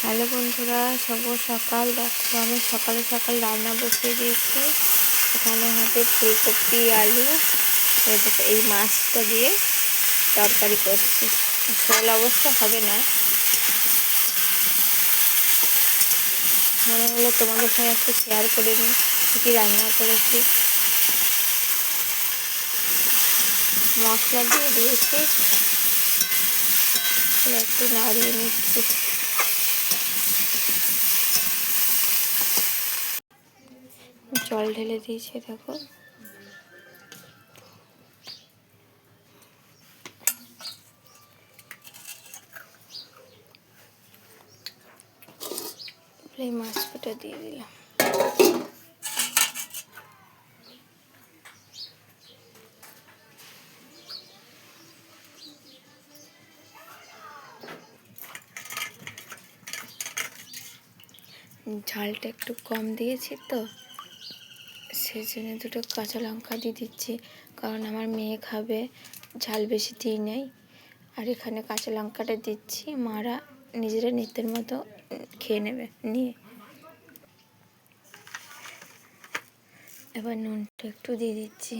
Hello বন্ধুরা, শুভ সকাল। দেখো আমি সকাল সকাল রান্না বসিয়ে দিয়েছি। এখানে হবে ফুলকপি, আলু, এই মাছটা দিয়ে তরকারি করছি। ঝোল অবস্থা হবে না, মনে হলো তোমাদের সঙ্গে একটু শেয়ার করে নিই কী রান্না করেছি। মশলা দিয়ে দিয়েছি, একটু নাড়িয়ে নিচ্ছি। জল ঢেলে দিয়েছি, দেখো। এই মাছটা দিয়ে দিলাম। ঝালটা একটু কম দিয়েছি তো, সেই জন্য দুটো কাঁচা লঙ্কা দিয়ে দিচ্ছি, কারণ আমার মেয়ে খাবে, ঝাল বেশি দিই নেই। আর এখানে কাঁচা লঙ্কাটা দিচ্ছি, মারা নিজেরা নিতের মতো খেয়ে নেবে নিয়ে। এবার নুনটা একটু দিয়ে দিচ্ছি।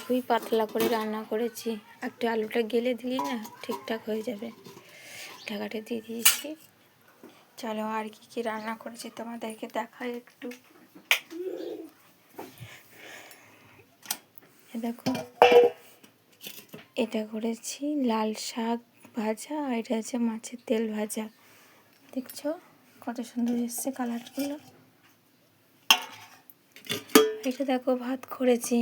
খুবই পাতলা করে রান্না করেছি, একটু আলুটা গেলে দিই না ঠিকঠাক হয়ে যাবে। ঢাকাটা দিয়ে দিয়েছি। চলো আর কি রান্না করেছি তোমাদেরকে দেখাই একটু। দেখো, এটা করেছি লাল শাক ভাজা, আর এটা হচ্ছে মাছের তেল ভাজা। দেখছো কত সুন্দর এসছে কালারগুলো। এটা দেখো ভাত করেছি,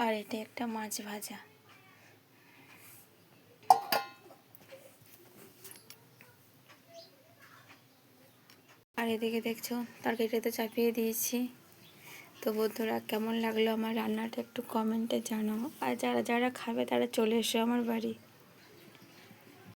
আর এটা একটা মাছ ভাজা। আর এদিকে দেখছো তরকারিটাতে চাপিয়ে দিয়েছি। তো বন্ধুরা, কেমন লাগলো আমার রান্নাটা একটু কমেন্টে জানাও। আর যারা যারা খাবে তারা চলে এসো আমার বাড়ি।